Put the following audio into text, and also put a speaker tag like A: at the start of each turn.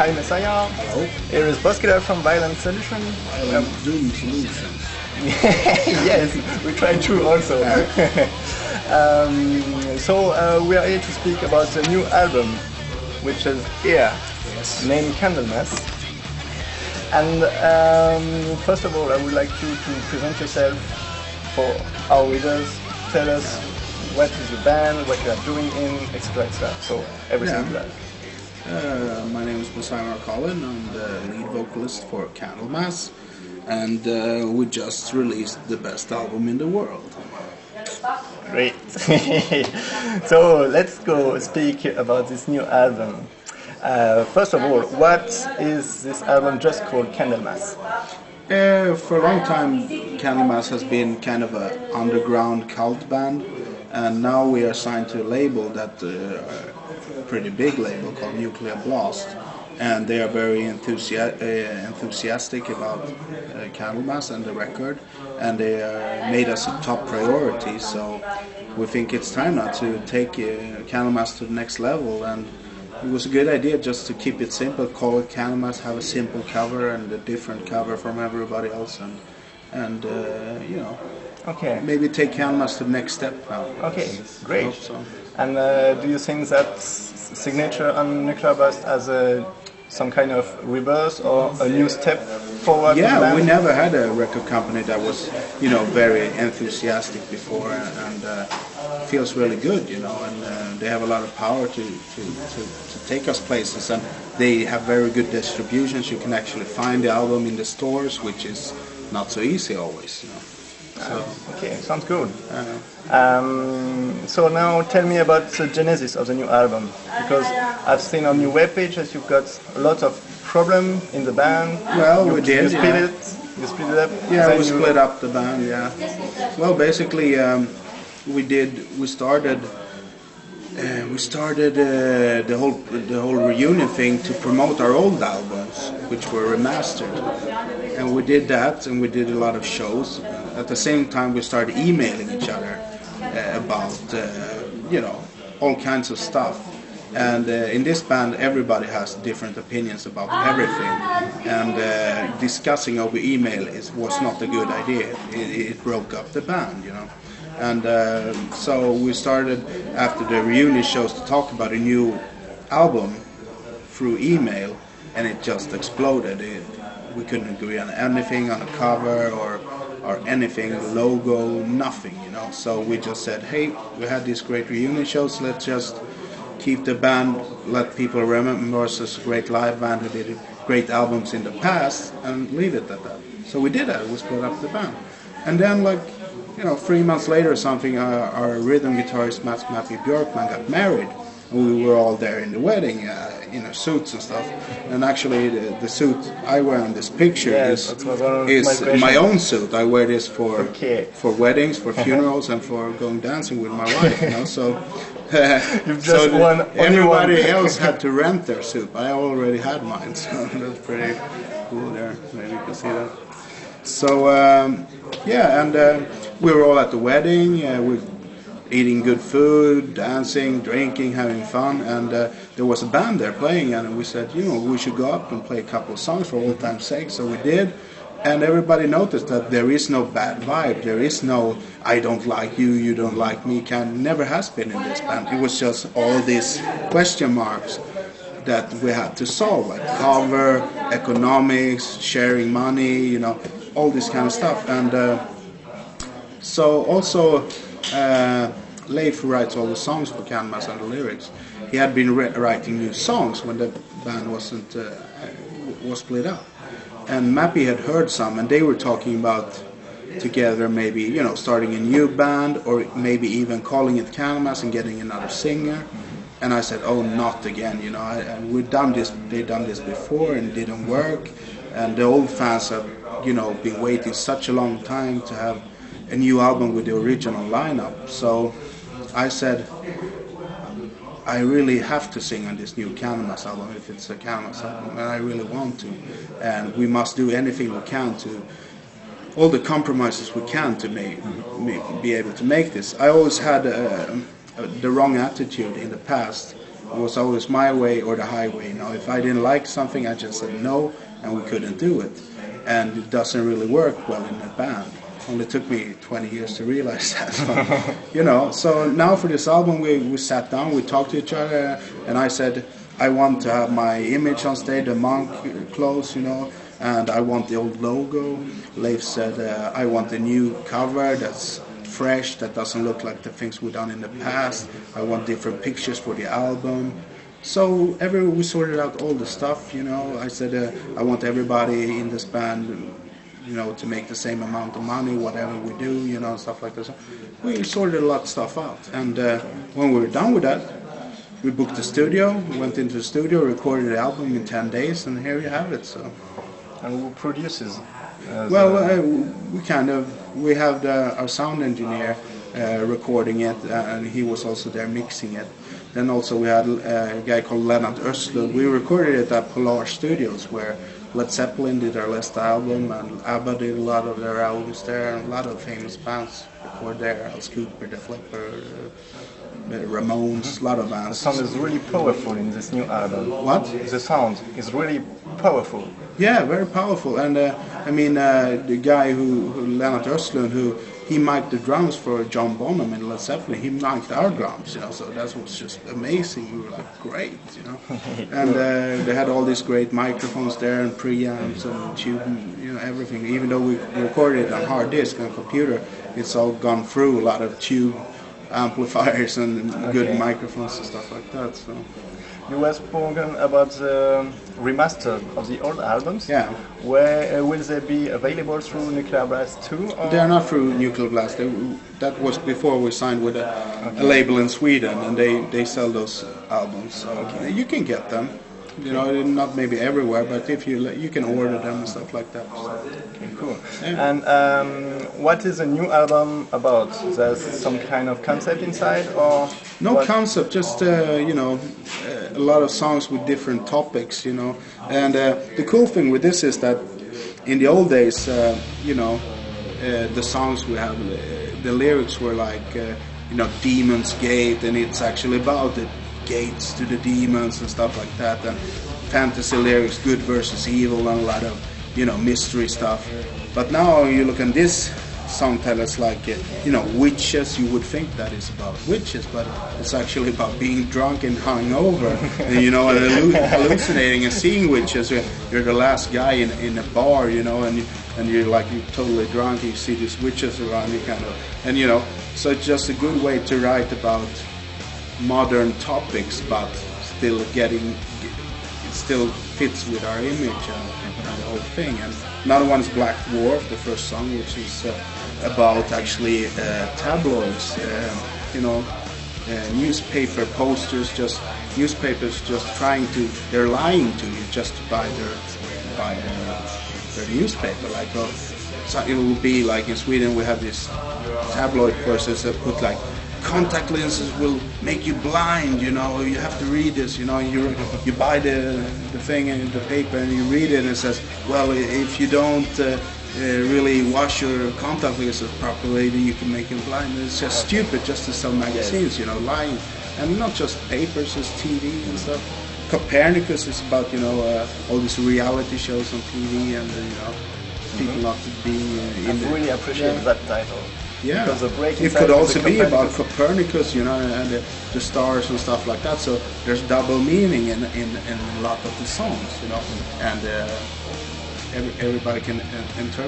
A: Hi Messiah.
B: Hello.
A: Here is Boskida from Violent Solution.
B: Zoom Solutions.
A: Yes, we try to also. So we are here to speak about the new album, which is here, named Candlemass. And first of all, I would like you to present yourself for our readers. Tell us what is your band, what you are doing in, etc. So everything you like.
B: My name is Messiah Colin. I'm the lead vocalist for Candlemass, and we just released the best album in the world.
A: Great. So let's go speak about this new album. First of all, what is this album just called Candlemass?
B: For a long time, Candlemass has been kind of an underground cult band, and now we are signed to a label that pretty big label called Nuclear Blast, and they are very enthusiastic about Candlemass and the record, and they made us a top priority. So we think it's time now to take Candlemass to the next level, and it was a good idea just to keep it simple, call it Candlemass, have a simple cover and a different cover from everybody else, and you know.
A: Okay.
B: Maybe take Candlemass to the next step now.
A: Okay, great.
B: I hope so.
A: And do you think that signature on Nuclear Blast as some kind of rebirth or a new step forward?
B: Yeah, we never had a record company that was, you know, very enthusiastic before, and feels really good, you know, and they have a lot of power to take us places, and they have very good distributions. You can actually find the album in the stores, which is not so easy always, you know. So,
A: okay, sounds good. So now tell me about the genesis of the new album, because I've seen on your webpage that you've got a lot of problem in the band.
B: Well,
A: you
B: we did.
A: You split it. You split it up.
B: Yeah, we split up the band. Yeah. Well, basically, we started the whole reunion thing to promote our old albums, which were remastered, and we did that, and we did a lot of shows. At the same time, we started emailing each other about you know, all kinds of stuff. And in this band, everybody has different opinions about everything, and discussing over email was not a good idea. It broke up the band, you know. And so we started, after the reunion shows, to talk about a new album through email, and it just exploded. We couldn't agree on anything, on a cover or anything, logo, nothing, you know. So we just said, hey, we had these great reunion shows, let's just keep the band, let people remember us as a great live band who did great albums in the past, and leave it at that. So we did that, we split up the band. And then, like, you know, 3 months later or something, our rhythm guitarist Mappy Björkman got married, and we were all there in the wedding, in our suits and stuff. And actually, the suit I wear in this picture is my own suit. I wear this for weddings, for funerals, and for going dancing with my wife. You know, so
A: you've just won.
B: Everybody else had to rent their suit. I already had mine, so that's pretty cool. There, maybe you can see that. So yeah, and we were all at the wedding. We eating good food, dancing, drinking, having fun, and there was a band there playing, and we said, you know, we should go up and play a couple of songs for old time's sake. So we did, and everybody noticed that there is no bad vibe, there is no I don't like you, you don't like me, never has been in this band. It was just all these question marks that we had to solve, like cover, economics, sharing money, you know, all this kind of stuff. And so also Leif, who writes all the songs for Candlemass and the lyrics, he had been writing new songs when the band was split up. And Mappy had heard some, and they were talking about together maybe, you know, starting a new band, or maybe even calling it Candlemass and getting another singer. And I said, oh, not again, you know, they've done this before and it didn't work. And the old fans have, you know, been waiting such a long time to have a new album with the original lineup. So I said, I really have to sing on this new Candlemass album, if it's a Candlemass album, and I really want to. And we must do anything we can to, all the compromises we can to be able to make this. I always had the wrong attitude in the past was always my way or the highway. You know, if I didn't like something, I just said no, and we couldn't do it. And it doesn't really work well in a band. Only took me 20 years to realize that. You know, so now for this album, we sat down, we talked to each other, and I said, I want to have my image on stage, the monk clothes, you know, and I want the old logo. Leif said, I want a new cover that's fresh, that doesn't look like the things we've done in the past. I want different pictures for the album. So we sorted out all the stuff, you know. I said, I want everybody in this band, you know, to make the same amount of money, whatever we do, you know, stuff like that. So we sorted a lot of stuff out. And when we were done with that, we booked the studio, went into the studio, recorded the album in 10 days, and here you have it. So.
A: And who produces?
B: We have our sound engineer recording it, and he was also there mixing it. Then also we had a guy called Lennart Östlund. We recorded it at Polar Studios, where Led Zeppelin did their last album, and ABBA did a lot of their albums there, and a lot of famous bands record there. Alice Cooper, The Flipper, Ramones, a lot of bands.
A: The sound is really powerful in this new album.
B: What?
A: The sound is really powerful.
B: Yeah, very powerful. And the guy Lennart Östlund, he mic'd the drums for John Bonham in Led Zeppelin. He mic'd our drums, you know. So that was just amazing. We were like, great, you know. And they had all these great microphones there and preamps and tube, you know, everything. Even though we recorded it on hard disk and computer, it's all gone through a lot of tube amplifiers and good microphones and stuff like that. So.
A: You were spoken about the remaster of the old albums.
B: Yeah.
A: Where will they be available through Nuclear Blast too?
B: They are not through Nuclear Blast. That was before we signed with a label in Sweden, and they sell those albums. So you can get them. You know, not maybe everywhere, but if you can order them and stuff like that.
A: Okay, cool.
B: Yeah.
A: And what is a new album about? There's some kind of concept inside, or
B: no concept? Just you know, a lot of songs with different topics. You know, and the cool thing with this is that in the old days, you know, the songs we have, the lyrics were like, you know, Demon's Gate, and it's actually about it. Gates to the demons and stuff like that, and fantasy lyrics, good versus evil, and a lot of, you know, mystery stuff. But now you look at this song title, it's like, you know, witches. You would think that is about witches, but it's actually about being drunk and hungover, and, you know, and hallucinating and seeing witches. You're the last guy in a bar, you know, and you're totally drunk. And you see these witches around you, kind of, and you know, so it's just a good way to write about modern topics, but still it still fits with our image and the whole thing. And another one is Black Dwarf, the first song, which is about actually tabloids, you know, newspaper posters, newspapers just they're lying to you just to buy their newspaper. Like, so it will be like in Sweden we have this tabloid posters that put like, contact lenses will make you blind, you know, you have to read this, you know, you buy the thing in the paper and you read it and it says, well, if you don't really wash your contact lenses properly, you can make you blind. And it's just stupid just to sell magazines, you know, lying. And not just papers, it's TV and stuff. Copernicus is about, you know, all these reality shows on TV and, you know, people not being
A: I really appreciate that title.
B: Yeah, it could also be about Copernicus, you know, and the stars and stuff like that. So there's double meaning in a lot of the songs, you know, and everybody can interpret.